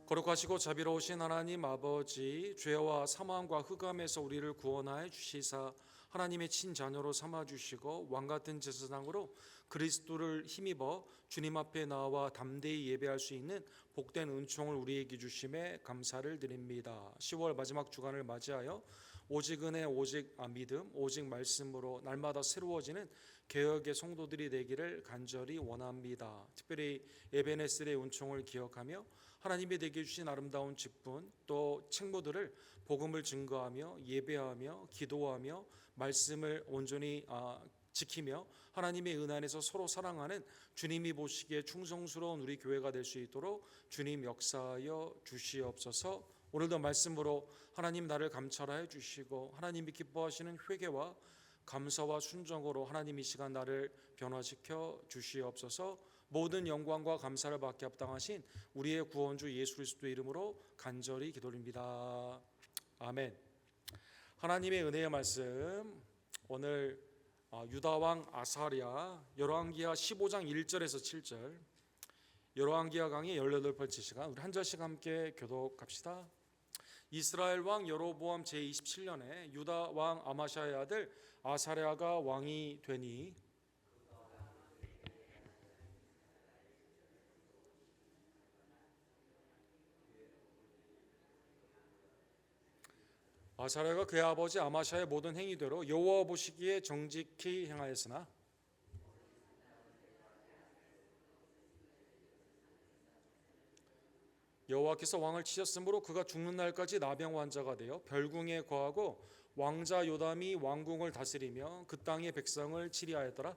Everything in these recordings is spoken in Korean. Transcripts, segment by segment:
거룩하시고 자비로우신 하나님 아버지, 죄와 사망과 흑암에서 우리를 구원하여 주시사 하나님의 친자녀로 삼아주시고 왕같은 제사장으로 그리스도를 힘입어 주님 앞에 나와 담대히 예배할 수 있는 복된 은총을 우리에게 주심에 감사를 드립니다. 10월 마지막 주간을 맞이하여 오직 은혜, 오직 믿음, 오직 말씀으로 날마다 새로워지는 개혁의 성도들이 되기를 간절히 원합니다. 특별히 에베네셀의 은총을 기억하며 하나님이 내게 주신 아름다운 직분, 또 책무들을 복음을 증거하며 예배하며 기도하며 말씀을 온전히 지키며 하나님의 은혜 안에서 서로 사랑하는 주님이 보시기에 충성스러운 우리 교회가 될 수 있도록 주님 역사하여 주시옵소서. 오늘도 말씀으로 하나님 나를 감찰하여 주시고 하나님이 기뻐하시는 회개와 감사와 순종으로 하나님 이 시간 나를 변화시켜 주시옵소서. 모든 영광과 감사를 받게 합당하신 우리의 구원주 예수 그리스도의 이름으로 간절히 기도드립니다. 아멘. 하나님의 은혜의 말씀, 오늘 유다 왕 아사랴 열왕기하 15장 1절에서 7절, 열왕기하 강의 18번째 시간, 우리 한 절씩 함께 교독합시다. 이스라엘 왕 여로보암 제27년에 유다 왕 아마샤의 아들 아사랴가 왕이 되니 아사랴가 그의 아버지 아마샤의 모든 행위대로 여호와 보시기에 정직히 행하였으나 여호와께서 왕을 치셨으므로 그가 죽는 날까지 나병 환자가 되어 별궁에 거하고 왕자 요담이 왕궁을 다스리며 그 땅의 백성을 치리하였더라.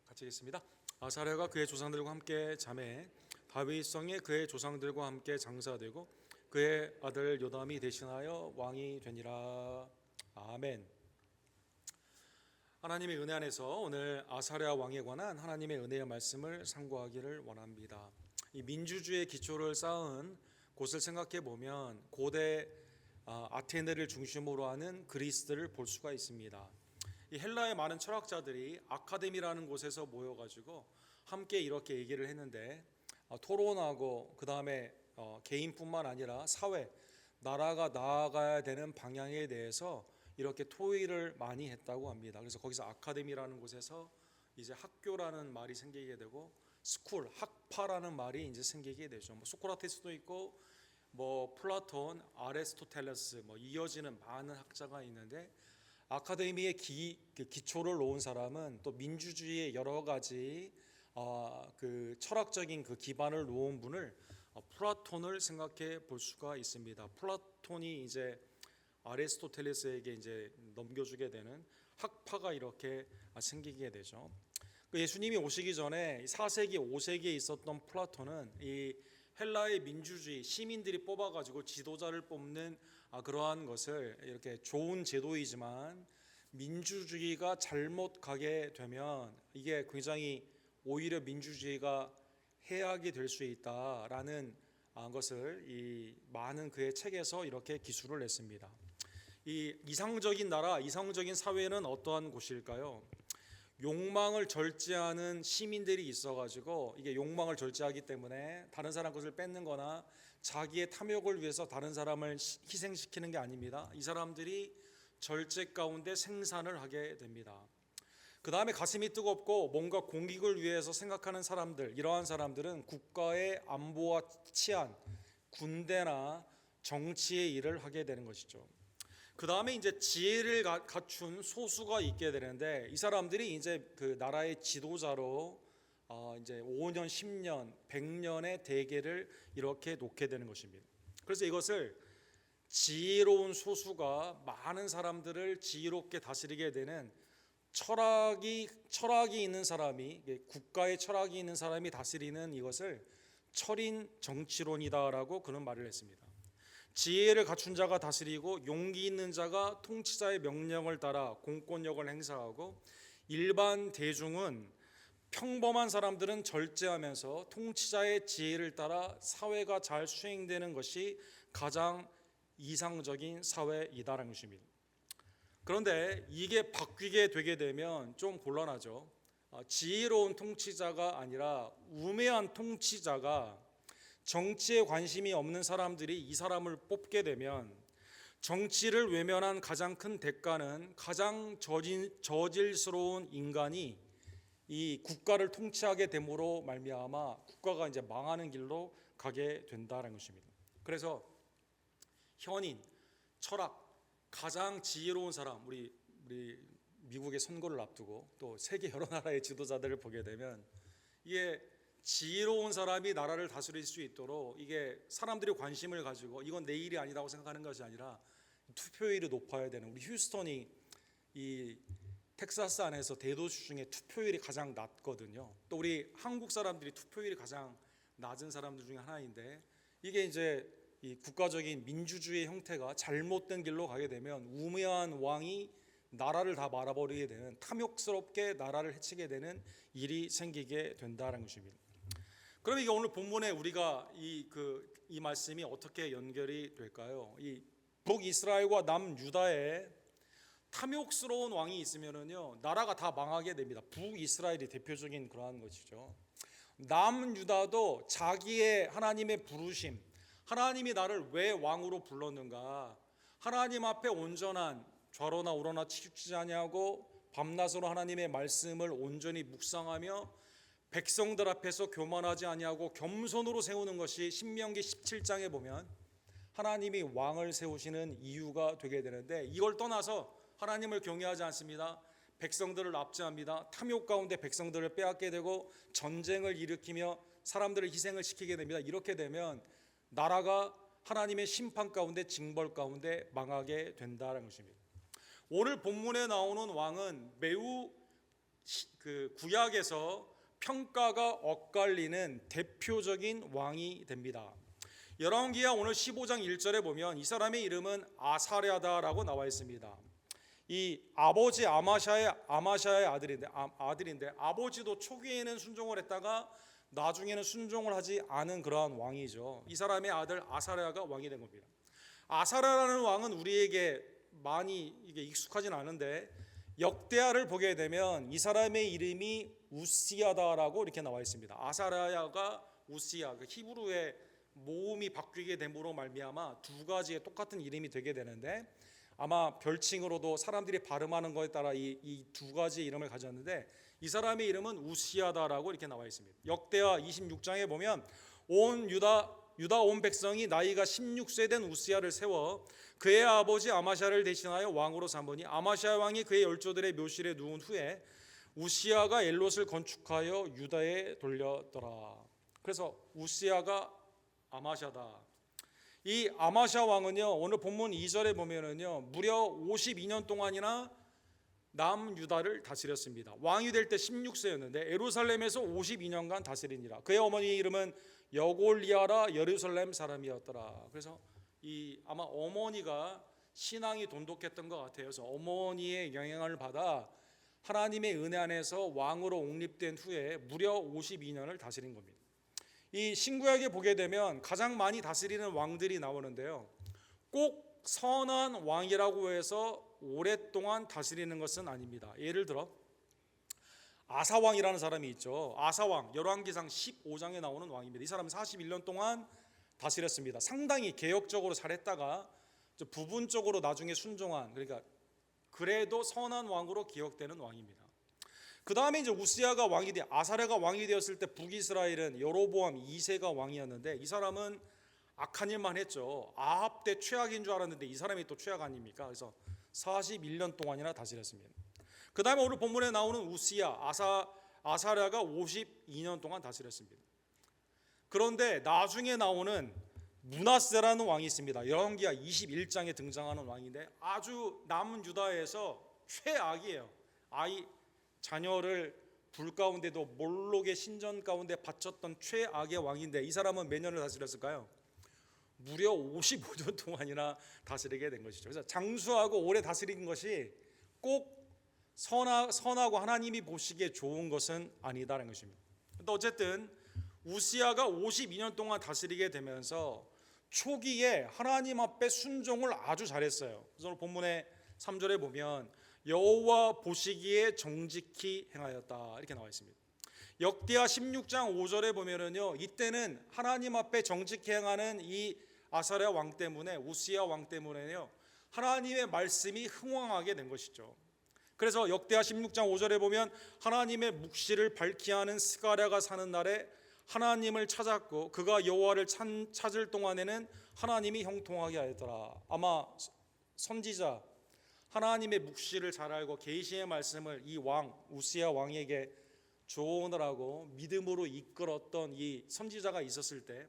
같이 읽겠습니다. 아사랴가 그의 조상들과 함께 자매해 다윗성에 그의 조상들과 함께 장사되고 그의 아들 요담이 대신하여 왕이 되니라. 아멘. 하나님의 은혜 안에서 오늘 아사랴 왕에 관한 하나님의 은혜의 말씀을 상고하기를 원합니다. 이 민주주의의 기초를 쌓은 곳을 생각해 보면 고대 아테네를 중심으로 하는 그리스를 볼 수가 있습니다. 이 헬라의 많은 철학자들이 아카데미라는 곳에서 모여가지고 함께 이렇게 얘기를 했는데 토론하고 그 다음에 개인뿐만 아니라 사회, 나라가 나아가야 되는 방향에 대해서 이렇게 토의를 많이 했다고 합니다. 그래서 거기서 아카데미라는 곳에서 이제 학교라는 말이 생기게 되고 스쿨, 학파라는 말이 이제 생기게 되죠. 뭐 소크라테스도 있고 뭐 플라톤, 아리스토텔레스 뭐 이어지는 많은 학자가 있는데 아카데미의 기초를 놓은 사람은 또 민주주의의 여러 가지 그 철학적인 그 기반을 놓은 분을 플라톤을 생각해 볼 수가 있습니다. 플라톤이 이제 아리스토텔레스에게 이제 넘겨주게 되는 학파가 이렇게 생기게 되죠. 예수님이 오시기 전에 4세기, 5세기에 있었던 플라톤은 이 헬라의 민주주의, 시민들이 뽑아가지고 지도자를 뽑는 그러한 것을 이렇게 좋은 제도이지만 민주주의가 잘못 가게 되면 이게 굉장히 오히려 민주주의가 해악이 될 수 있다라는 것을 이 많은 그의 책에서 이렇게 기술을 냈습니다. 이 이상적인 나라, 이상적인 사회는 어떠한 곳일까요? 욕망을 절제하는 시민들이 있어가지고 이게 욕망을 절제하기 때문에 다른 사람 것을 뺏는 거나 자기의 탐욕을 위해서 다른 사람을 희생시키는 게 아닙니다. 이 사람들이 절제 가운데 생산을 하게 됩니다. 그 다음에 가슴이 뜨겁고 뭔가 공익을 위해서 생각하는 사람들, 이러한 사람들은 국가의 안보와 치안, 군대나 정치의 일을 하게 되는 것이죠. 그 다음에 이제 지혜를 갖춘 소수가 있게 되는데 이 사람들이 이제 그 나라의 지도자로 이제 5년, 10년, 100년의 대계를 이렇게 놓게 되는 것입니다. 그래서 이것을 지혜로운 소수가 많은 사람들을 지혜롭게 다스리게 되는 철학이 있는 사람이, 국가의 철학이 있는 사람이 다스리는 이것을 철인 정치론이다라고 그런 말을 했습니다. 지혜를 갖춘 자가 다스리고 용기 있는 자가 통치자의 명령을 따라 공권력을 행사하고 일반 대중은 평범한 사람들은 절제하면서 통치자의 지혜를 따라 사회가 잘 수행되는 것이 가장 이상적인 사회이다라는 것입니다. 그런데 이게 바뀌게 되게 되면 좀 곤란하죠. 지혜로운 통치자가 아니라 우매한 통치자가 정치에 관심이 없는 사람들이 이 사람을 뽑게 되면 정치를 외면한 가장 큰 대가는 가장 저질스러운 인간이 이 국가를 통치하게 됨으로 말미암아 국가가 이제 망하는 길로 가게 된다는 것입니다. 그래서 현인, 철학, 가장 지혜로운 사람, 우리 미국의 선거를 앞두고 또 세계 여러 나라의 지도자들을 보게 되면 이게 지혜로운 사람이 나라를 다스릴 수 있도록 이게 사람들이 관심을 가지고 이건 내 일이 아니라고 생각하는 것이 아니라 투표율이 높아야 되는, 우리 휴스턴이 이 텍사스 안에서 대도시 중에 투표율이 가장 낮거든요. 또 우리 한국 사람들이 투표율이 가장 낮은 사람들 중에 하나인데 이게 이제 이 국가적인 민주주의 형태가 잘못된 길로 가게 되면 우매한 왕이 나라를 다 말아버리게 되는, 탐욕스럽게 나라를 해치게 되는 일이 생기게 된다는 것입니다. 그럼 이게 오늘 본문에 우리가 이 말씀이 어떻게 연결이 될까요? 이 북이스라엘과 남유다에 탐욕스러운 왕이 있으면은요 나라가 다 망하게 됩니다. 북이스라엘이 대표적인 그러한 것이죠. 남유다도 자기의 하나님의 부르심, 하나님이 나를 왜 왕으로 불렀는가, 하나님 앞에 온전한 좌로나 우로나 치우치지 아니하고 밤낮으로 하나님의 말씀을 온전히 묵상하며 백성들 앞에서 교만하지 아니하고 겸손으로 세우는 것이 신명기 17장에 보면 하나님이 왕을 세우시는 이유가 되게 되는데, 이걸 떠나서 하나님을 경외하지 않습니다. 백성들을 납치합니다. 탐욕 가운데 백성들을 빼앗게 되고 전쟁을 일으키며 사람들을 희생을 시키게 됩니다. 이렇게 되면 나라가 하나님의 심판 가운데, 징벌 가운데 망하게 된다는 것입니다. 오늘 본문에 나오는 왕은 매우 구약에서 평가가 엇갈리는 대표적인 왕이 됩니다. 열왕기하 오늘 15장 1절에 보면 이 사람의 이름은 아사랴다라고 나와 있습니다. 이 아버지 아마샤의 아들인데 아버지도 초기에는 순종을 했다가 나중에는 순종을 하지 않은 그러한 왕이죠. 이 사람의 아들 아사랴가 왕이 된 겁니다. 아사랴라는 왕은 우리에게 많이 이게 익숙하진 않은데 역대하를 보게 되면 이 사람의 이름이 우시야다라고 이렇게 나와 있습니다. 아사랴가 우시야, 히브리의 모음이 바뀌게 됨으로 말미암아 두 가지의 똑같은 이름이 되게 되는데 아마 별칭으로도 사람들이 발음하는 것에 따라 이 두 가지의 이름을 가졌는데 이 사람의 이름은 우시야다라고 이렇게 나와 있습니다. 역대하 26장에 보면 온 유다 온 백성이 나이가 16세 된 우시야를 세워 그의 아버지 아마샤를 대신하여 왕으로 삼으니 아마샤 왕이 그의 열조들의 묘실에 누운 후에 우시야가 엘롯을 건축하여 유다에 돌렸더라. 그래서 우시야가 아마샤다. 이 아마샤 왕은요 오늘 본문 2절에 보면은요 무려 52년 동안이나 남유다를 다스렸습니다. 왕이 될 때 16세였는데 예루살렘에서 52년간 다스리니라. 그의 어머니 이름은 여골리아라 예루살렘 사람이었더라. 그래서 이 아마 어머니가 신앙이 돈독했던 것 같아요. 그래서 어머니의 영향을 받아 하나님의 은혜 안에서 왕으로 옹립된 후에 무려 52년을 다스린 겁니다. 이 신구약에 보게 되면 가장 많이 다스리는 왕들이 나오는데요, 꼭 선한 왕이라고 해서 오랫동안 다스리는 것은 아닙니다. 예를 들어 아사왕이라는 사람이 있죠. 아사왕 열왕기상 15장에 나오는 왕입니다. 이 사람은 41년 동안 다스렸습니다. 상당히 개혁적으로 잘했다가 부분적으로 나중에 순종한, 그러니까 그래도 선한 왕으로 기억되는 왕입니다. 그 다음에 이제 우시야가 왕이 아사랴가 왕이 되었을 때 북이스라엘은 여로보암 2세가 왕이었는데 이 사람은 악한 일만 했죠. 아합 때 최악인 줄 알았는데 이 사람이 또 최악 아닙니까? 그래서 41년 동안이나 다스렸습니다. 그 다음에 오늘 본문에 나오는 우시야 아사랴가 52년 동안 다스렸습니다. 그런데 나중에 나오는 므낫세라는 왕이 있습니다. 열왕기하 21장에 등장하는 왕인데 아주 남은 유다에서 최악이에요. 자녀를 불 가운데도 몰록의 신전 가운데 바쳤던 최악의 왕인데 이 사람은 몇 년을 다스렸을까요? 무려 55년 동안이나 다스리게 된 것이죠. 그래서 장수하고 오래 다스린 것이 꼭 선하고 하나님이 보시기에 좋은 것은 아니다라는 것입니다. 근데 어쨌든 우시야가 52년 동안 다스리게 되면서 초기에 하나님 앞에 순종을 아주 잘했어요. 그래서 오늘 본문에 3절에 보면 여호와 보시기에 정직히 행하였다 이렇게 나와 있습니다. 역대하 16장 5절에 보면은요, 이때는 하나님 앞에 정직히 행하는 이 아사랴 왕 때문에, 우시야 왕 때문에요, 하나님의 말씀이 흥왕하게 된 것이죠. 그래서 역대하 16장 5절에 보면 하나님의 묵시를 밝히 하는 스가랴가 사는 날에 하나님을 찾았고 그가 여호와를 찾을 동안에는 하나님이 형통하게 하였더라. 아마 선지자 하나님의 묵시를 잘 알고 계시의 말씀을 이 왕 우시야 왕에게 주오느라고 믿음으로 이끌었던 이 선지자가 있었을 때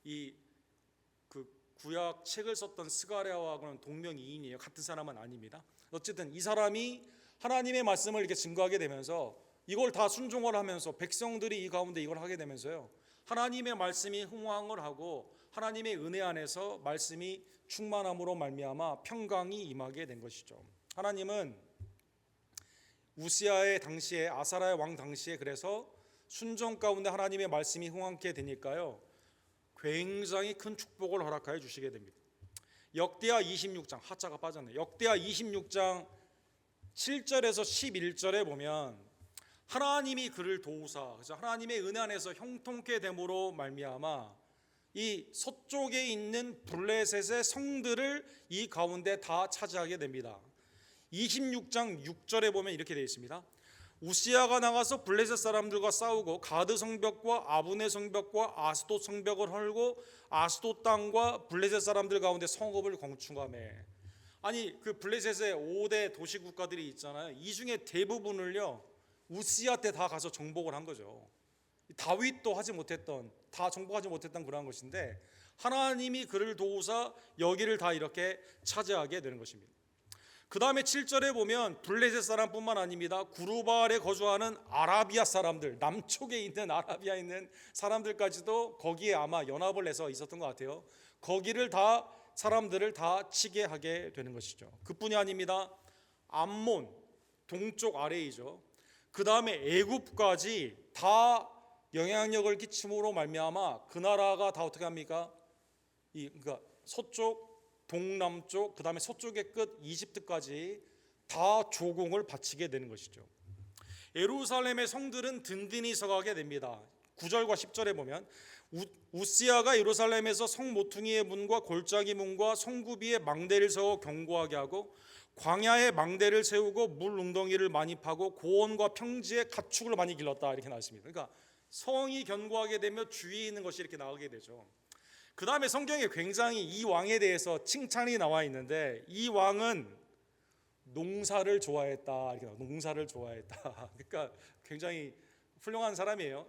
이 그 구약 책을 썼던 스가랴와는 동명이인이에요. 같은 사람은 아닙니다. 어쨌든 이 사람이 하나님의 말씀을 이렇게 증거하게 되면서 이걸 다 순종을 하면서 백성들이 이 가운데 이걸 하게 되면서요, 하나님의 말씀이 흥왕을 하고 하나님의 은혜 안에서 말씀이 충만함으로 말미암아 평강이 임하게 된 것이죠. 하나님은 우시야의 당시에, 아사랴 왕 당시에, 그래서 순종 가운데 하나님의 말씀이 흥왕케 되니까요, 굉장히 큰 축복을 허락하여 주시게 됩니다. 역대하 26장, 하자가 빠졌네. 역대하 26장 7절에서 11절에 보면 하나님이 그를 도우사, 그래서 하나님의 은혜 안에서 형통케 됨으로 말미암아 이 서쪽에 있는 블레셋의 성들을 이 가운데 다 차지하게 됩니다. 26장 6절에 보면 이렇게 되어 있습니다. 우시야가 나가서 블레셋 사람들과 싸우고 가드 성벽과 아브네 성벽과 아스돗 성벽을 헐고 아스돗 땅과 블레셋 사람들 가운데 성읍을 건축하매. 아니, 그 블레셋의 5대 도시 국가들이 있잖아요. 이 중에 대부분을요, 우시야 때 다 가서 정복을 한 거죠. 다윗도 하지 못했던, 다 정복하지 못했던 그러한 것인데 하나님이 그를 도우사 여기를 다 이렇게 차지하게 되는 것입니다. 그 다음에 7절에 보면 블레셋 사람뿐만 아닙니다. 구르바알에 거주하는 아라비아 사람들, 남쪽에 있는 아라비아에 있는 사람들까지도 거기에 아마 연합을 해서 있었던 것 같아요. 거기를 다, 사람들을 다 치게 하게 되는 것이죠. 그뿐이 아닙니다. 암몬, 동쪽 아래이죠. 그 다음에 애굽까지 다 영향력을 끼침으로 말미암아 그 나라가 다 어떻게 합니까? 그러니까 서쪽, 동남쪽, 그 다음에 서쪽의 끝 이집트까지 다 조공을 바치게 되는 것이죠. 예루살렘의 성들은 든든히 서가게 됩니다. 9절과 10절에 보면 우시야가 예루살렘에서 성 모퉁이의 문과 골짜기 문과 성구비의 망대를 세워 견고하게 하고 광야에 망대를 세우고 물 웅덩이를 많이 파고 고원과 평지에 가축을 많이 길렀다 이렇게 나왔습니다. 그러니까 성이 견고하게 되며 주위에 있는 것이 이렇게 나오게 되죠. 그 다음에 성경에 굉장히 이 왕에 대해서 칭찬이 나와 있는데 이 왕은 농사를 좋아했다 이렇게 나와요. 농사를 좋아했다. 그러니까 굉장히 훌륭한 사람이에요.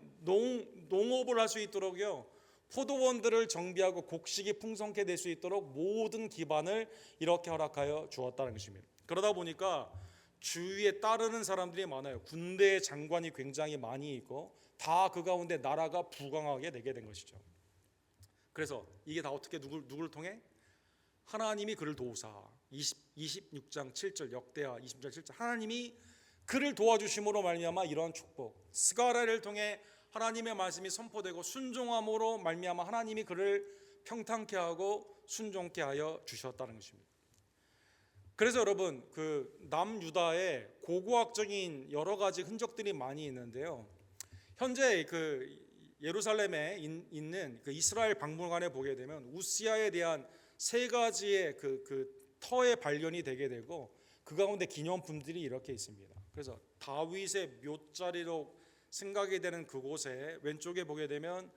농업을 할 수 있도록요, 포도원들을 정비하고 곡식이 풍성케 될 수 있도록 모든 기반을 이렇게 허락하여 주었다는 것입니다. 그러다 보니까 주위에 따르는 사람들이 많아요. 군대의 장관이 굉장히 많이 있고 다 그 가운데 나라가 부강하게 되게 된 것이죠. 그래서 이게 다 어떻게 누구를 통해? 하나님이 그를 도우사. 26장 7절, 역대하 26장 7절, 하나님이 그를 도와주심으로 말미암아 이러한 축복, 스가랴를 통해 하나님의 말씀이 선포되고 순종함으로 말미암아 하나님이 그를 평탄케 하고 순종케 하여 주셨다는 것입니다. 그래서 여러분, 그 남유다의 고고학적인 여러 가지 흔적들이 많이 있는데요, 현재 그 예루살렘에 있는 그 이스라엘 박물관에 보게 되면 우시야에 대한 세 가지의 그 터의 발견이 되게 되고 그 가운데 기념품들이 이렇게 있습니다. 그래서 다윗의 묘자리로 생각이 되는 그곳에 왼쪽에 보게 되면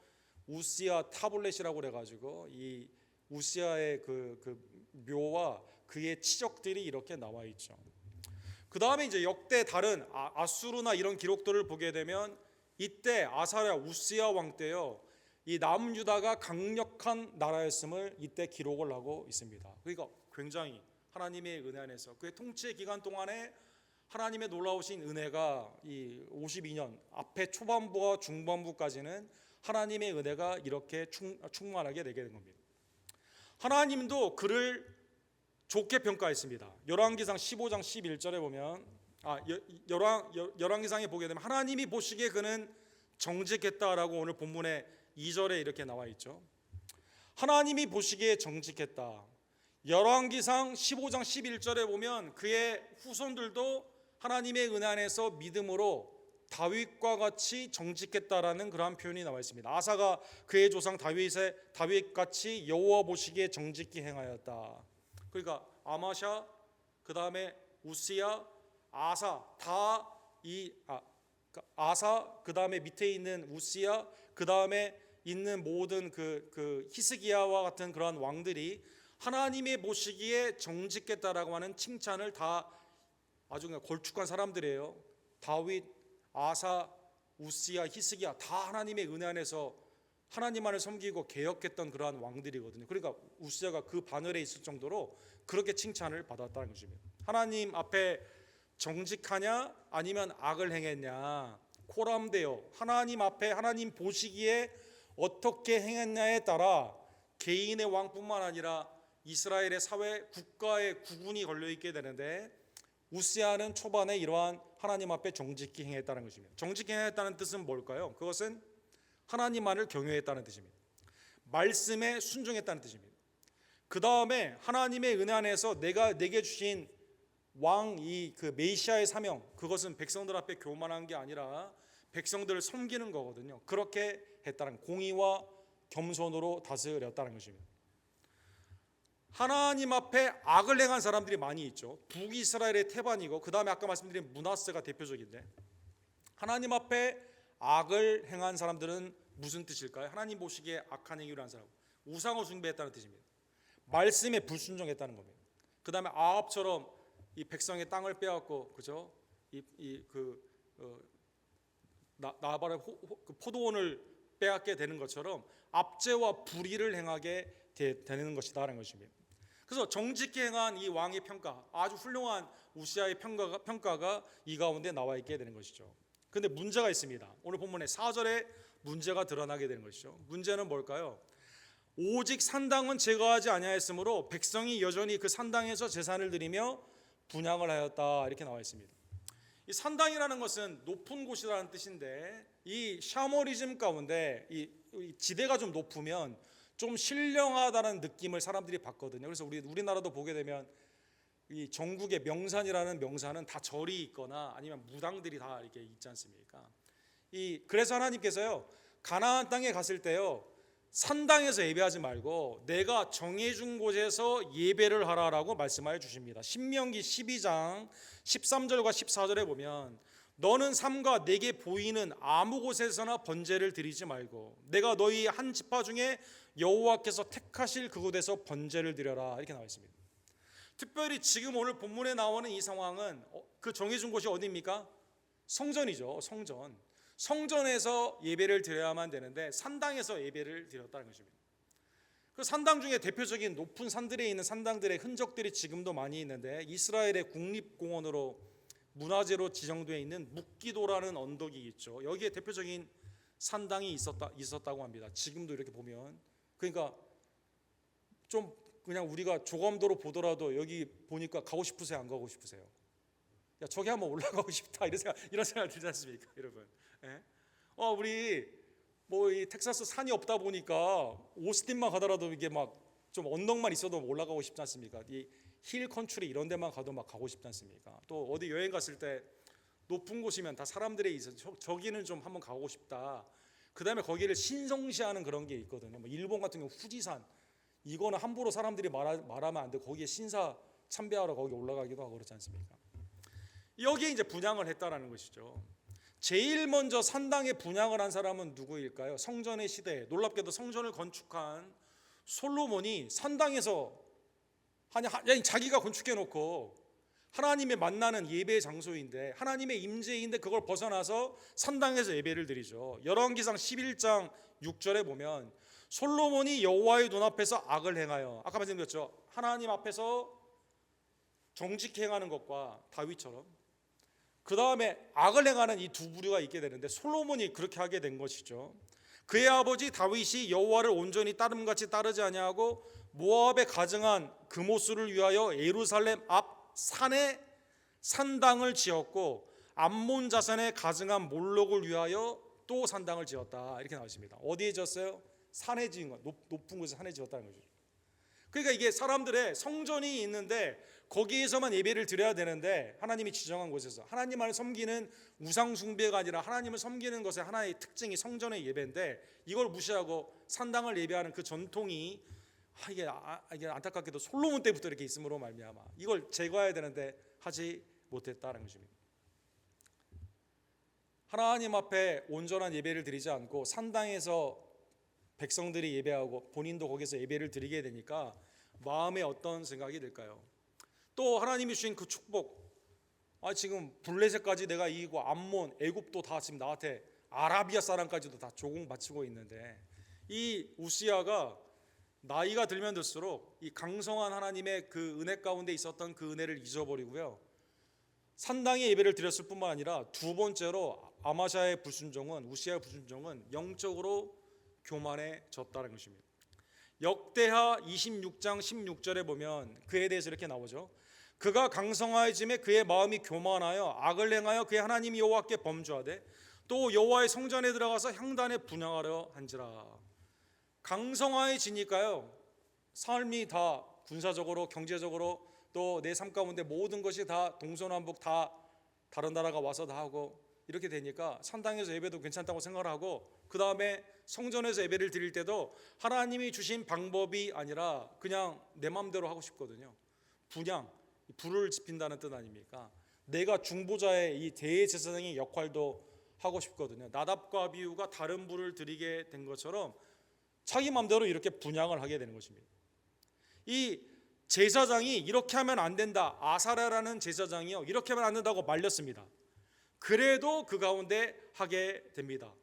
우시야 타블렛이라고 그래가지고 이 우시야의 그 묘와 그의 치적들이 이렇게 나와 있죠. 그 다음에 이제 역대 다른 아수르나 이런 기록들을 보게 되면 이때 아사랴 우시야 왕 때요, 이 남유다가 강력한 나라였음을 이때 기록을 하고 있습니다. 그러니까 굉장히 하나님의 은혜 안에서 그의 통치의 기간 동안에 하나님의 놀라우신 은혜가 이 52년 앞에 초반부와 중반부까지는 하나님의 은혜가 이렇게 충만하게 되게 된 겁니다. 하나님도 그를 좋게 평가했습니다. 열왕기상 15장 11절에 보면 열왕기상에 보게 되면 하나님이 보시기에 그는 정직했다라고 오늘 본문의 2절에 이렇게 나와 있죠. 하나님이 보시기에 정직했다. 열왕기상 15장 11절에 보면 그의 후손들도 하나님의 은혜 안에서 믿음으로 다윗과 같이 정직했다라는 그러한 표현이 나와 있습니다. 아사가 그의 조상 다윗같이 여호와 보시기에 정직히 행하였다. 그러니까 아마샤, 그 다음에 우시야, 아사 아사, 그 다음에 밑에 있는 우시야, 그 다음에 있는 모든 그 히스기야와 같은 그러한 왕들이 하나님의 보시기에 정직했다라고 하는 칭찬을 다 아주 그냥 걸쭉한 사람들이에요. 다윗, 아사, 우시야, 히스기야 다 하나님의 은혜 안에서 하나님만을 섬기고 개혁했던 그러한 왕들이거든요. 그러니까 우시야가 그 반열에 있을 정도로 그렇게 칭찬을 받았다는 것입니다. 하나님 앞에 정직하냐 아니면 악을 행했냐, 코람데요. 하나님 앞에 하나님 보시기에 어떻게 행했냐에 따라 개인의 왕뿐만 아니라 이스라엘의 사회, 국가의 구분이 걸려 있게 되는데, 우시야는 초반에 이러한 하나님 앞에 정직히 행했다는 것입니다. 정직히 행했다는 뜻은 뭘까요? 그것은 하나님만을 경외했다는 뜻입니다. 말씀에 순종했다는 뜻입니다. 그 다음에 하나님의 은혜 안에서 내게 주신 왕, 그 메시아의 사명, 그것은 백성들 앞에 교만한 게 아니라 백성들을 섬기는 거거든요. 그렇게 했다는, 공의와 겸손으로 다스렸다는 것입니다. 하나님 앞에 악을 행한 사람들이 많이 있죠. 북이스라엘의 태반이고, 그 다음에 아까 말씀드린 므낫세가 대표적인데, 하나님 앞에 악을 행한 사람들은 무슨 뜻일까요? 하나님 보시기에 악한 행위를 한 사람, 우상을 숭배했다는 뜻입니다. 말씀에 불순종했다는 겁니다. 그 다음에 아합처럼 이 백성의 땅을 빼앗고, 그죠? 나발의 포도원을 빼앗게 되는 것처럼 압제와 불의를 행하게 되는 것이다라는 것입니다. 그래서 정직히 행한 이 왕의 평가, 아주 훌륭한 우시야의 평가가 이 가운데 나와 있게 되는 것이죠. 그런데 문제가 있습니다. 오늘 본문에 4절에 문제가 드러나게 되는 것이죠. 문제는 뭘까요? 오직 산당은 제거하지 아니하였으므로 백성이 여전히 그 산당에서 제사를 드리며 분향을 하였다, 이렇게 나와 있습니다. 이 산당이라는 것은 높은 곳이라는 뜻인데, 이 샤머리즘 가운데 이 지대가 좀 높으면 좀 신령하다는 느낌을 사람들이 받거든요. 그래서 우리나라도 보게 되면 이 전국의 명산이라는 명산은 다 절이 있거나 아니면 무당들이 다 이렇게 있지 않습니까? 그래서 하나님께서요, 가나안 땅에 갔을 때요, 산당에서 예배하지 말고 내가 정해준 곳에서 예배를 하라라고 말씀하여 주십니다. 신명기 12장 13절과 14절에 보면, 너는 삼가 내게 보이는 아무 곳에서나 번제를 드리지 말고 내가 너희 한 지파 중에 여호와께서 택하실 그곳에서 번제를 드려라, 이렇게 나와 있습니다. 특별히 지금 오늘 본문에 나오는 이 상황은 그 정해준 곳이 어디입니까? 성전이죠. 성전에서 예배를 드려야만 되는데 산당에서 예배를 드렸다는 것입니다. 그 산당 중에 대표적인 높은 산들에 있는 산당들의 흔적들이 지금도 많이 있는데, 이스라엘의 국립공원으로 문화재로 지정되어 있는 묵기도라는 언덕이 있죠. 여기에 대표적인 산당이 있었다고 합니다. 지금도 이렇게 보면, 그러니까 좀 그냥 우리가 조감도로 보더라도 여기 보니까 가고 싶으세요, 안 가고 싶으세요? 야, 저기 한번 올라가고 싶다, 이런 생각 들지 않습니까, 여러분? 예? 우리 이 텍사스 산이 없다 보니까 오스틴만 가더라도 이게 막 좀 언덕만 있어도 올라가고 싶지 않습니까? 이 힐 컨트리 이런 데만 가도 막 가고 싶지 않습니까? 또 어디 여행 갔을 때 높은 곳이면 다 사람들이 있어서 저기는 좀 한번 가고 싶다. 그 다음에 거기를 신성시하는 그런 게 있거든요. 일본 같은 경우 후지산, 이거는 함부로 사람들이 말하면 안 돼. 거기에 신사 참배하러 거기 올라가기도 하고 그렇지 않습니까? 여기에 이제 분향을 했다라는 것이죠. 제일 먼저 산당에 분향을 한 사람은 누구일까요? 성전의 시대에, 놀랍게도 성전을 건축한 솔로몬이 산당에서 자기가 건축해놓고 하나님의 만나는 예배 장소인데, 하나님의 임재인데 그걸 벗어나서 산당에서 예배를 드리죠. 열왕기상 11장 6절에 보면, 솔로몬이 여호와의 눈앞에서 악을 행하여, 아까 말씀드렸죠, 하나님 앞에서 정직히 행하는 것과 다윗처럼 그 다음에 악을 행하는 이 두 부류가 있게 되는데, 솔로몬이 그렇게 하게 된 것이죠. 그의 아버지 다윗이 여호와를 온전히 따름같이 따르지 아니하고 모압에 가증한 그모스를 위하여 예루살렘 앞 산에 산당을 지었고 암몬 자손에 가증한 몰록을 위하여 또 산당을 지었다, 이렇게 나와 있습니다. 어디에 지었어요? 산에 지은 것, 높은 곳에 산에 지었다는 거죠. 그러니까 이게 사람들의 성전이 있는데 거기에서만 예배를 드려야 되는데, 하나님이 지정한 곳에서 하나님을 섬기는 우상 숭배가 아니라 하나님을 섬기는 것의 하나의 특징이 성전의 예배인데, 이걸 무시하고 산당을 예배하는 그 전통이 이게 안타깝게도 솔로몬 때부터 이렇게 있음으로 말미암아 이걸 제거해야 되는데 하지 못했다는 것입니다. 하나님 앞에 온전한 예배를 드리지 않고 산당에서 백성들이 예배하고 본인도 거기서 예배를 드리게 되니까 마음에 어떤 생각이 들까요? 또 하나님이 주신 그 축복, 지금 블레셋까지 내가 이기고 암몬, 애굽도 다 지금 나한테, 아라비아 사람까지도 다 조공 바치고 있는데, 이 우시야가 나이가 들면 들수록 이 강성한 하나님의 그 은혜 가운데 있었던 그 은혜를 잊어버리고요, 산당에 예배를 드렸을 뿐만 아니라 두 번째로 아마샤의 불순종은, 우시야의 불순종은 영적으로 교만해졌다는 것입니다. 역대하 26장 16절에 보면 그에 대해서 이렇게 나오죠. 그가 강성하여짐에 그의 마음이 교만하여 악을 행하여 그의 하나님 여호와께 범죄하되 또 여호와의 성전에 들어가서 향단에 분향하려 한지라. 강성하여지니까요, 삶이 다 군사적으로 경제적으로 또 내 삶 가운데 모든 것이 다 동서남북 다 다른 나라가 와서 다 하고 이렇게 되니까 산당에서 예배도 괜찮다고 생각을 하고, 그 다음에 성전에서 예배를 드릴 때도 하나님이 주신 방법이 아니라 그냥 내 마음대로 하고 싶거든요. 분향, 불을 지핀다는 뜻 아닙니까? 내가 중보자의 이 대제사장의 역할도 하고 싶거든요. 나답과 아비후가 다른 불을 드리게 된 것처럼 자기 마음대로 이렇게 분향을 하게 되는 것입니다. 이 제사장이 이렇게 하면 안 된다, 아사랴라는 제사장이요, 이렇게 하면 안 된다고 말렸습니다. 그래도 그 가운데 하게 됩니다.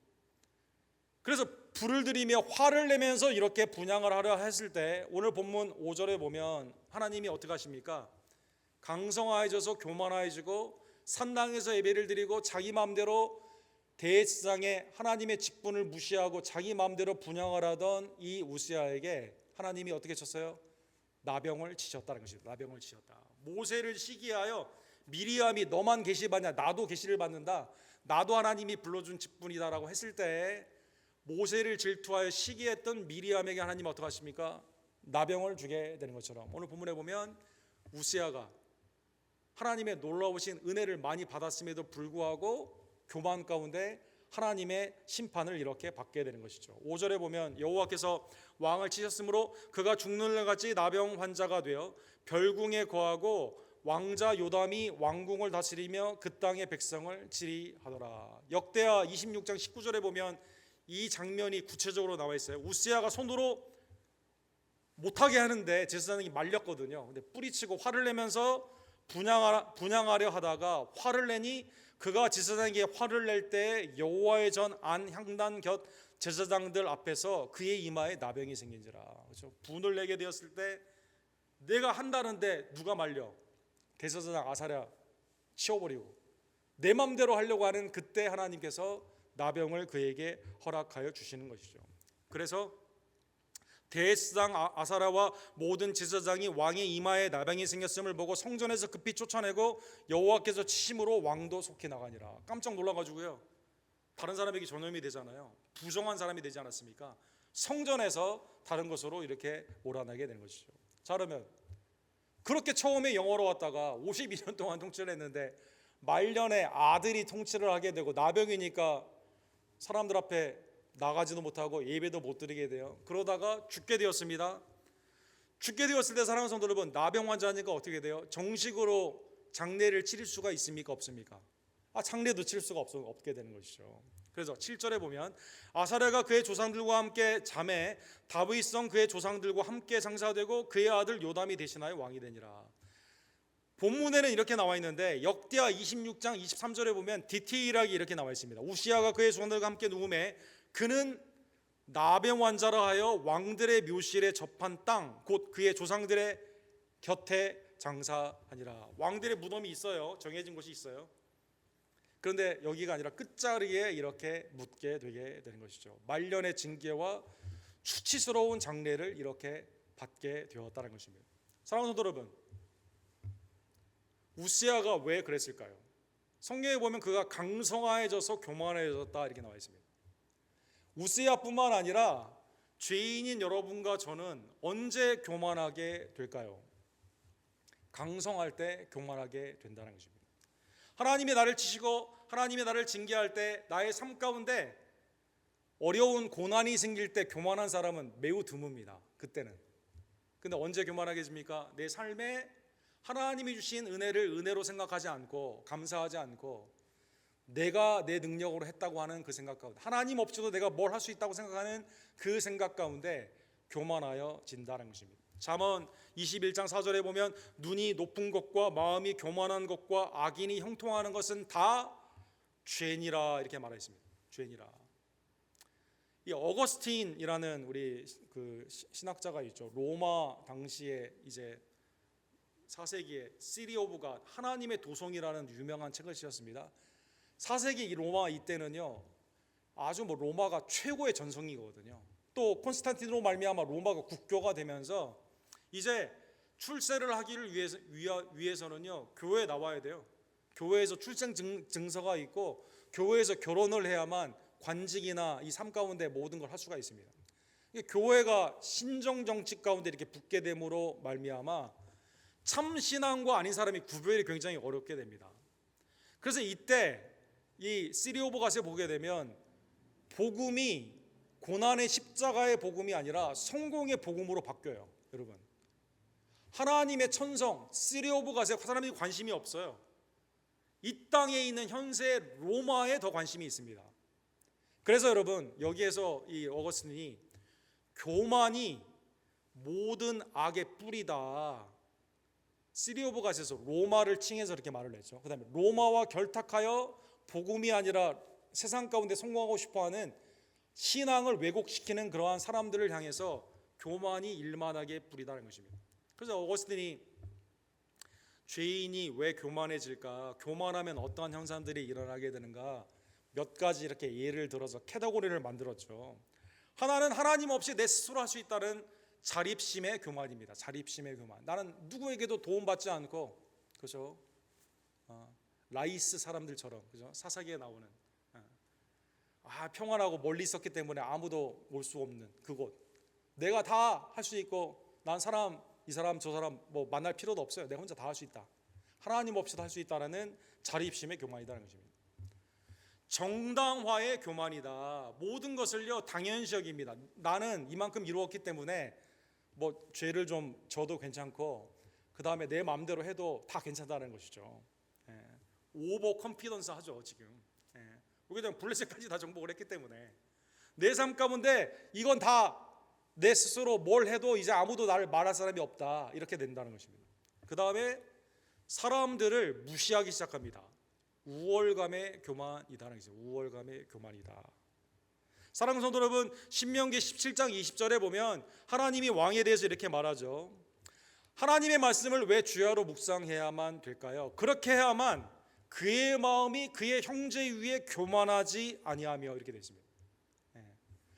그래서 불을 들이며 화를 내면서 이렇게 분향을 하려 했을 때, 오늘 본문 5절에 보면 하나님이 어떻게 하십니까? 강성하여져서 교만하여지고 산당에서 예배를 드리고 자기 마음대로 대제사장의 하나님의 직분을 무시하고 자기 마음대로 분향을 하던 이 우시야에게 하나님이 어떻게 쳤어요? 나병을 치셨다는 것입니다. 나병을 치셨다. 모세를 시기하여 미리암이 너만 계시받냐, 나도 계시를 받는다, 나도 하나님이 불러준 직분이다라고 했을 때 모세를 질투하여 시기했던 미리암에게 하나님은 어떻게 하십니까? 나병을 주게 되는 것처럼 오늘 본문에 보면 우시야가 하나님의 놀라우신 은혜를 많이 받았음에도 불구하고 교만 가운데 하나님의 심판을 이렇게 받게 되는 것이죠. 5절에 보면 여호와께서 왕을 치셨으므로 그가 죽는 날 같이 나병 환자가 되어 별궁에 거하고 왕자 요담이 왕궁을 다스리며 그 땅의 백성을 치리하더라. 역대하 26장 19절에 보면 이 장면이 구체적으로 나와 있어요. 우시야가 손으로 못하게 하는데 제사장이 말렸거든요. 근데 뿌리치고 화를 내면서 분향하려 하다가 화를 내니 그가 제사장에게 화를 낼 때 여호와의 전 안 향단 곁 제사장들 앞에서 그의 이마에 나병이 생긴지라. 그렇죠? 분을 내게 되었을 때 내가 한다는데 누가 말려? 대제사장 아사랴 치워버리고 내 맘대로 하려고 하는 그때 하나님께서 나병을 그에게 허락하여 주시는 것이죠. 그래서 대제사장 아사랴와 모든 제사장이 왕의 이마에 나병이 생겼음을 보고 성전에서 급히 쫓아내고 여호와께서 치심으로 왕도 속히 나가니라. 깜짝 놀라가지고요, 다른 사람에게 전염이 되잖아요. 부정한 사람이 되지 않았습니까? 성전에서 다른 것으로 이렇게 몰아나게 되는 것이죠. 자, 그러면 그렇게 처음에 영어로웠다가 52년 동안 통치를 했는데 말년에 아들이 통치를 하게 되고 나병이니까 사람들 앞에 나가지도 못하고 예배도 못 드리게 돼요. 그러다가 죽게 되었습니다. 죽게 되었을 때 사랑하는 성도 여러분, 나병 환자니까 어떻게 돼요? 정식으로 장례를 치를 수가 있습니까? 없습니까? 장례도 치를 수가 없게 되는 것이죠. 그래서 7절에 보면 아사랴가 그의 조상들과 함께 잠에 다윗성 그의 조상들과 함께 장사되고 그의 아들 요담이 대신하여 왕이 되니라. 본문에는 이렇게 나와 있는데 역대하 26장 23절에 보면 디테일하게 이렇게 나와 있습니다. 우시야가 그의 조상들과 함께 누움에 그는 나병 환자라 하여 왕들의 묘실에 접한 땅 곧 그의 조상들의 곁에 장사하니라. 왕들의 무덤이 있어요. 정해진 곳이 있어요. 그런데 여기가 아니라 끝자리에 이렇게 묻게 되게 되는 것이죠. 말년의 징계와 수치스러운 장례를 이렇게 받게 되었다는 것입니다. 사랑하는 성도 여러분, 우시야가 왜 그랬을까요? 성경에 보면 그가 강성하여져서 교만해졌다 이렇게 나와 있습니다. 우시야뿐만 아니라 죄인인 여러분과 저는 언제 교만하게 될까요? 강성할 때 교만하게 된다는 것입니다. 하나님이 나를 치시고 하나님이 나를 징계할 때 나의 삶 가운데 어려운 고난이 생길 때 교만한 사람은 매우 드뭅니다. 그때는. 근데 언제 교만하게집니까? 내 삶에 하나님이 주신 은혜를 은혜로 생각하지 않고 감사하지 않고 내가 내 능력으로 했다고 하는 그 생각 가운데, 하나님 없이도 내가 뭘 할 수 있다고 생각하는 그 생각 가운데 교만하여진다는 것입니다. 잠언 21장 4절에 보면 눈이 높은 것과 마음이 교만한 것과 악인이 형통하는 것은 다 죄니라 이렇게 말했습니다. 죄니라. 이 어거스틴이라는 우리 그 신학자가 있죠. 로마 당시에 이제 4세기에 시리 오브 갓, 하나님의 도성이라는 유명한 책을 쓰셨습니다. 4세기 이 로마 이때는요 아주 뭐 로마가 최고의 전성기거든요. 또 콘스탄틴으로 말미암아 로마가 국교가 되면서 이제 출세를 하기를 위해서는요 교회에 나와야 돼요. 교회에서 출생 증서가 있고 교회에서 결혼을 해야만 관직이나 이 삶 가운데 모든 걸 할 수가 있습니다. 교회가 신정 정치 가운데 이렇게 붙게 됨으로 말미암아 참 신앙과 아닌 사람이 구별이 굉장히 어렵게 됩니다. 그래서 이때 이 시리 오브 갓에 보게 되면 복음이 고난의 십자가의 복음이 아니라 성공의 복음으로 바뀌어요. 여러분, 하나님의 천성 시리 오브 갓에 사람들이 관심이 없어요. 이 땅에 있는 현세 로마에 더 관심이 있습니다. 그래서 여러분, 여기에서 이 어거스틴이 교만이 모든 악의 뿌리다, 시리 오브 갓에서 로마를 칭해서 이렇게 말을 했죠. 그 다음에 로마와 결탁하여 복음이 아니라 세상 가운데 성공하고 싶어하는 신앙을 왜곡시키는 그러한 사람들을 향해서 교만이 일만하게 뿌리다는 것입니다. 그래서 어거스틴이 죄인이 왜 교만해질까, 교만하면 어떠한 현상들이 일어나게 되는가 몇 가지 이렇게 예를 들어서 카테고리를 만들었죠. 하나는 하나님 없이 내 스스로 할 수 있다는 자립심의 교만입니다. 자립심의 교만. 나는 누구에게도 도움받지 않고, 그죠? 라이스 사람들처럼, 그죠? 사사기에 나오는 평안하고 멀리 있었기 때문에 아무도 올 수 없는 그곳. 내가 다 할 수 있고, 난 사람, 이 사람, 저 사람 뭐 만날 필요도 없어요. 내가 혼자 다 할 수 있다. 하나님 없이도 할 수 있다라는 자립심의 교만이라는 것입니다. 정당화의 교만이다. 모든 것을요 당연시 여깁니다. 나는 이만큼 이루었기 때문에 뭐 죄를 좀 져도 괜찮고 그 다음에 내 마음대로 해도 다 괜찮다는 것이죠. 오버 컨피던스 하죠 지금. 우리가 되면 블레셋까지 다 정복을 했기 때문에 내 삶 가운데 이건 다 내 스스로 뭘 해도 이제 아무도 나를 말할 사람이 없다 이렇게 된다는 것입니다. 그 다음에 사람들을 무시하기 시작합니다. 우월감의 교만이다라는 것이죠. 우월감의 교만이다. 사랑하는 성도 여러분, 신명기 17장 20절에 보면 하나님이 왕에 대해서 이렇게 말하죠. 하나님의 말씀을 왜 주야로 묵상해야만 될까요? 그렇게 해야만 그의 마음이 그의 형제 위에 교만하지 아니하며 이렇게 되어 있습니다.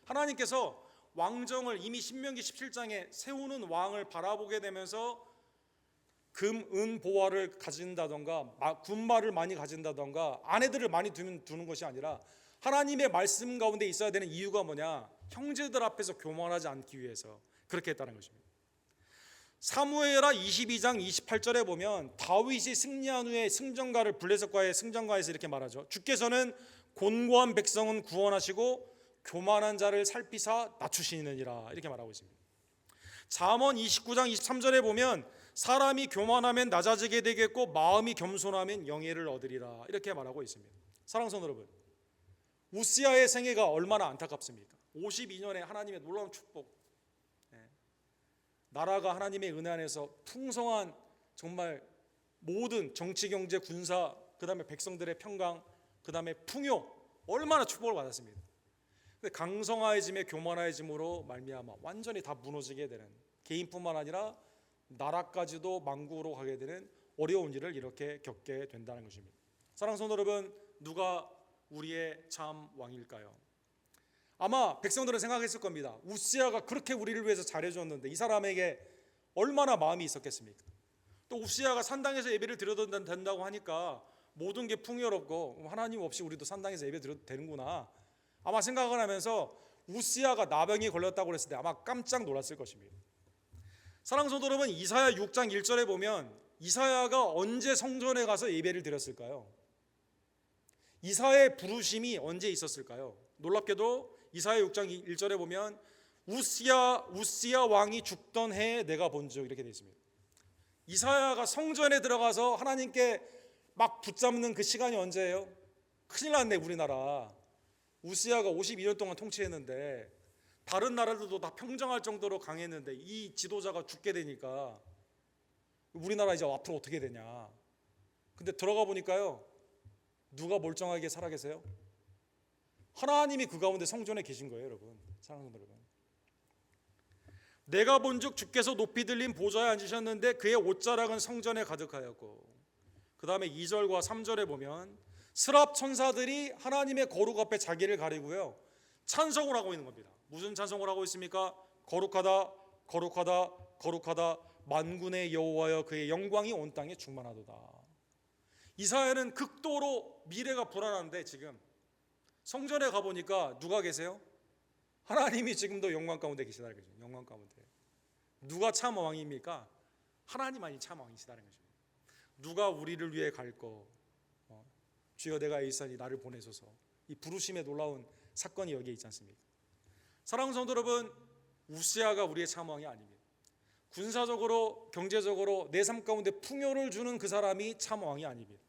하나님께서 왕정을 이미 신명기 17장에 세우는 왕을 바라보게 되면서 금, 은, 보화를 가진다던가 군마를 많이 가진다던가 아내들을 많이 두는 것이 아니라 하나님의 말씀 가운데 있어야 되는 이유가 뭐냐? 형제들 앞에서 교만하지 않기 위해서 그렇게 했다는 것입니다. 사무엘하 22장 28절에 보면 다윗이 승리한 후에 승전가를 블레셋과의 승전가에서 이렇게 말하죠. 주께서는 곤고한 백성은 구원하시고 교만한 자를 살피사 낮추시느니라 이렇게 말하고 있습니다. 잠언 29장 23절에 보면 사람이 교만하면 낮아지게 되겠고 마음이 겸손하면 영예를 얻으리라 이렇게 말하고 있습니다. 사랑하는 성도 여러분, 우시아의 생애가 얼마나 안타깝습니까? 52년에 하나님의 놀라운 축복, 나라가 하나님의 은혜 안에서 풍성한 정말 모든 정치, 경제, 군사, 그 다음에 백성들의 평강, 그 다음에 풍요, 얼마나 축복을 받았습니다. 근데 강성하여짐의 교만하여짐으로 말미암아 완전히 다 무너지게 되는, 개인뿐만 아니라 나라까지도 망국으로 가게 되는 어려운 일을 이렇게 겪게 된다는 것입니다. 사랑하는 성도 여러분, 누가 우리의 참 왕일까요? 아마 백성들은 생각했을 겁니다. 우시아가 그렇게 우리를 위해서 잘해줬는데 이 사람에게 얼마나 마음이 있었겠습니까? 또 우시아가 산당에서 예배를 드려도 된다고 하니까 모든 게 풍요롭고 하나님 없이 우리도 산당에서 예배 드려도 되는구나 아마 생각을 하면서 우시야가 나병이 걸렸다고 그랬을 때 아마 깜짝 놀랐을 것입니다. 사랑하는 성도 여러분, 이사야 6장 1절에 보면 이사야가 언제 성전에 가서 예배를 드렸을까요? 이사야의 부르심이 언제 있었을까요? 놀랍게도 이사야 6장 1절에 보면 우시야 왕이 죽던 해에 내가 본즉 이렇게 되어 있습니다. 이사야가 성전에 들어가서 하나님께 막 붙잡는 그 시간이 언제예요? 큰일 났네 우리나라. 우시야가 52년 동안 통치했는데 다른 나라들도 다 평정할 정도로 강했는데 이 지도자가 죽게 되니까 우리나라 이제 앞으로 어떻게 되냐. 근데 들어가 보니까요, 누가 멀쩡하게 살아 계세요? 하나님이 그 가운데 성전에 계신 거예요, 여러분. 사랑하는 여러분. 내가 본즉 주께서 높이 들린 보좌에 앉으셨는데 그의 옷자락은 성전에 가득하였고, 그 다음에 2절과 3절에 보면 스랍 천사들이 하나님의 거룩 앞에 자기를 가리고요 찬송을 하고 있는 겁니다. 무슨 찬송을 하고 있습니까? 거룩하다 거룩하다 거룩하다 만군의 여호와여 그의 영광이 온 땅에 충만하도다. 이사야는 극도로 미래가 불안한데 지금 성전에 가보니까 누가 계세요? 하나님이 지금도 영광 가운데 계시다는 거죠. 영광 가운데. 누가 참 왕입니까? 하나님만이 참 왕이시다는 거죠. 누가 우리를 위해 갈 거? 주여 내가 일산이 나를 보내소서. 이 부르심의 놀라운 사건이 여기에 있지 않습니까? 사랑하는 성도 여러분, 우시야가 우리의 참 왕이 아닙니다. 군사적으로 경제적으로 내 삶 가운데 풍요를 주는 그 사람이 참 왕이 아닙니다.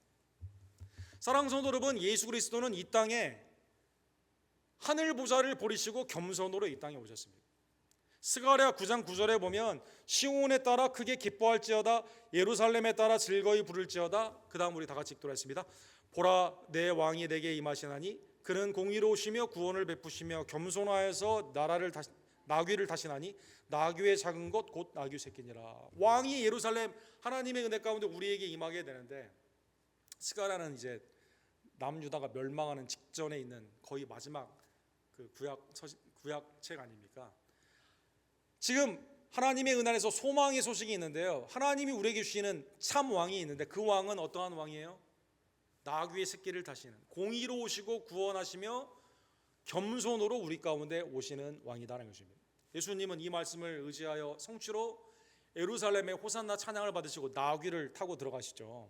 사랑하는 성도 여러분, 예수 그리스도는 이 땅에 하늘 보좌를 버리시고 겸손으로 이 땅에 오셨습니다. 스가랴 9장 9절에 보면 시온에 따라 크게 기뻐할지어다 예루살렘에 따라 즐거이 부를지어다. 그 다음 우리 다 같이 읽도록 하겠습니다. 보라 내 왕이 내게 임하시나니 그는 공의로우시며 구원을 베푸시며 겸손하여서 나귀를 다시나니 나귀의 작은 것 곧 나귀 새끼니라. 왕이 예루살렘 하나님의 은혜 가운데 우리에게 임하게 되는데, 스가랴는 이제 남유다가 멸망하는 직전에 있는 거의 마지막 그 구약책 아닙니까? 지금 하나님의 은혜 안에서 소망의 소식이 있는데요, 하나님이 우리에게 주시는 참 왕이 있는데 그 왕은 어떠한 왕이에요? 나귀의 새끼를 다시는 공의로우시고 구원하시며 겸손으로 우리 가운데 오시는 왕이다라는 것입니다. 예수님은 이 말씀을 의지하여 성취로 예루살렘에 호산나 찬양을 받으시고 나귀를 타고 들어가시죠.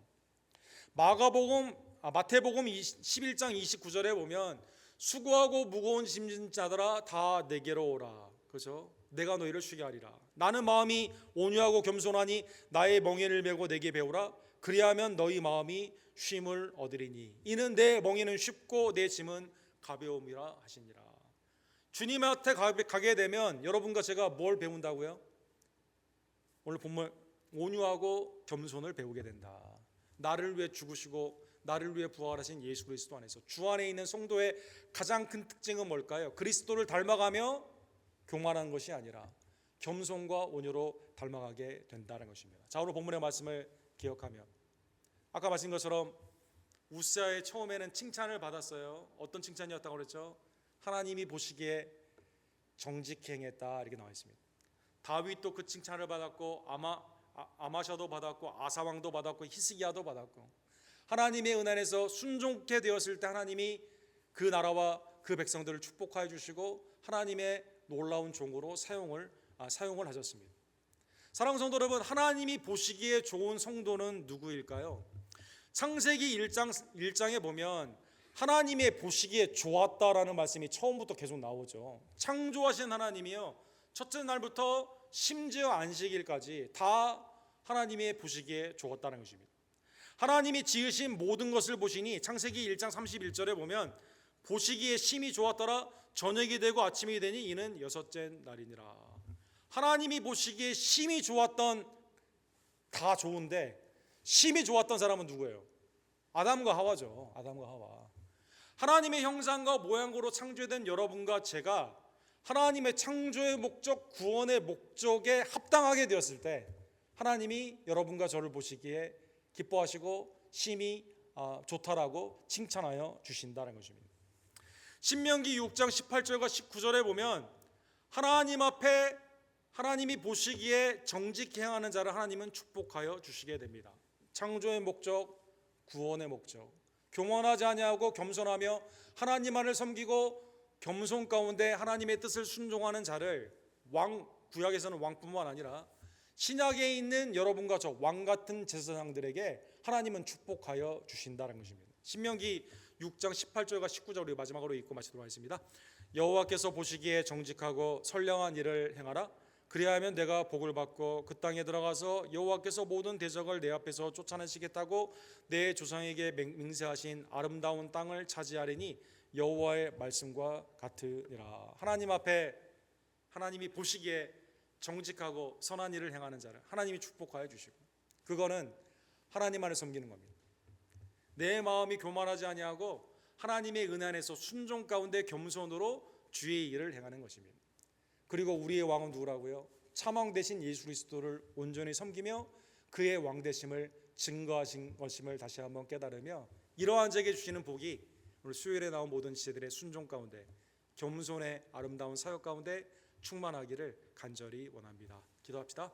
마태복음 11장 29절에 보면 수고하고 무거운 짐진 자들아 다 내게로 오라. 그렇죠? 내가 너희를 쉬게 하리라. 나는 마음이 온유하고 겸손하니 나의 멍에를 메고 내게 배우라. 그리하면 너희 마음이 쉼을 얻으리니 이는 내 멍에는 쉽고 내 짐은 가벼움이라 하시니라. 주님한테 가게 되면 여러분과 제가 뭘 배운다고요? 오늘 본문 온유하고 겸손을 배우게 된다. 나를 위해 죽으시고 나를 위해 부활하신 예수 그리스도 안에서 주 안에 있는 성도의 가장 큰 특징은 뭘까요? 그리스도를 닮아가며 교만한 것이 아니라 겸손과 온유로 닮아가게 된다는 것입니다. 자, 오늘 본문의 말씀을 기억하며 아까 말씀인 것처럼 우시야의 처음에는 칭찬을 받았어요. 어떤 칭찬이었다고 그랬죠? 하나님이 보시기에 정직히 행했다 이렇게 나와 있습니다. 다윗도 그 칭찬을 받았고 아마샤도 받았고 아사왕도 받았고 히스기야도 받았고, 하나님의 은혜 안에서 순종케 되었을 때 하나님이 그 나라와 그 백성들을 축복하여 주시고 하나님의 놀라운 종으로 사용을 하셨습니다. 사랑하는 성도 여러분, 하나님이 보시기에 좋은 성도는 누구일까요? 창세기 1장에 보면 하나님의 보시기에 좋았다라는 말씀이 처음부터 계속 나오죠. 창조하신 하나님이요, 첫째 날부터 심지어 안식일까지 다 하나님의 보시기에 좋았다는 것입니다. 하나님이 지으신 모든 것을 보시니 창세기 1장 31절에 보면 보시기에 심히 좋았더라. 저녁이 되고 아침이 되니 이는 여섯째 날이니라. 하나님이 보시기에 심히 좋았던, 다 좋은데 심히 좋았던 사람은 누구예요? 아담과 하와죠. 아담과 하와. 하나님의 형상과 모양으로 창조된 여러분과 제가 하나님의 창조의 목적, 구원의 목적에 합당하게 되었을 때 하나님이 여러분과 저를 보시기에 기뻐하시고 심히 좋다라고 칭찬하여 주신다는 것입니다. 신명기 6장 18절과 19절에 보면 하나님 앞에 하나님이 보시기에 정직히 행하는 자를 하나님은 축복하여 주시게 됩니다. 창조의 목적, 구원의 목적, 교만하지 아니하고 겸손하며 하나님만을 섬기고 겸손 가운데 하나님의 뜻을 순종하는 자를 구약에서는 왕뿐만 아니라 신약에 있는 여러분과 저 왕 같은 제사장들에게 하나님은 축복하여 주신다는 것입니다. 신명기 6장 18절과 19절 우리 마지막으로 읽고 마치도록 하겠습니다. 여호와께서 보시기에 정직하고 선량한 일을 행하라. 그리하면 내가 복을 받고 그 땅에 들어가서 여호와께서 모든 대적을 내 앞에서 쫓아내시겠다고 내 조상에게 맹세하신 아름다운 땅을 차지하리니 여호와의 말씀과 같으니라. 하나님 앞에 하나님이 보시기에 정직하고 선한 일을 행하는 자를 하나님이 축복하여 주시고, 그거는 하나님만을 섬기는 겁니다. 내 마음이 교만하지 아니하고 하나님의 은혜 안에서 순종 가운데 겸손으로 주의 일을 행하는 것입니다. 그리고 우리의 왕은 누구라고요? 참왕 되신 예수 그리스도를 온전히 섬기며 그의 왕 되심을 증거하신 것임을 다시 한번 깨달으며, 이러한 자에게 주시는 복이 오늘 수요일에 나온 모든 지체들의 순종 가운데 겸손의 아름다운 사역 가운데 충만하기를 간절히 원합니다. 기도합시다.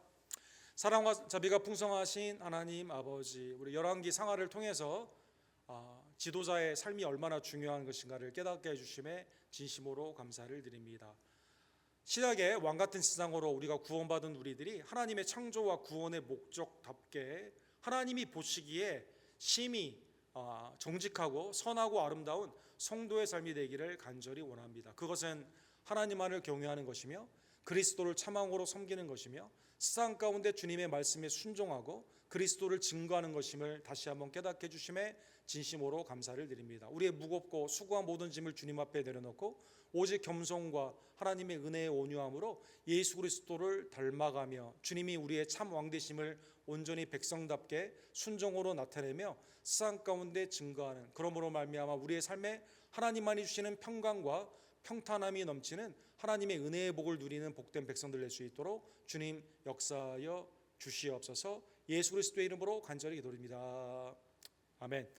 사랑과 자비가 풍성하신 하나님 아버지, 우리 열왕기 상하를 통해서 지도자의 삶이 얼마나 중요한 것인가를 깨닫게 해주심에 진심으로 감사를 드립니다. 신약의 왕같은 세상으로 우리가 구원받은 우리들이 하나님의 창조와 구원의 목적답게 하나님이 보시기에 심히 정직하고 선하고 아름다운 성도의 삶이 되기를 간절히 원합니다. 그것은 하나님만을 경외하는 것이며 그리스도를 참왕으로 섬기는 것이며 세상 가운데 주님의 말씀에 순종하고 그리스도를 증거하는 것임을 다시 한번 깨닫게 해주심에 진심으로 감사를 드립니다. 우리의 무겁고 수고한 모든 짐을 주님 앞에 내려놓고 오직 겸손과 하나님의 은혜의 온유함으로 예수 그리스도를 닮아가며 주님이 우리의 참 왕되심을 온전히 백성답게 순종으로 나타내며 세상 가운데 증거하는, 그러므로 말미암아 우리의 삶에 하나님만이 주시는 평강과 평탄함이 넘치는 하나님의 은혜의 복을 누리는 복된 백성들 될 수 있도록 주님 역사하여 주시옵소서. 예수 그리스도의 이름으로 간절히 기도드립니다. 아멘.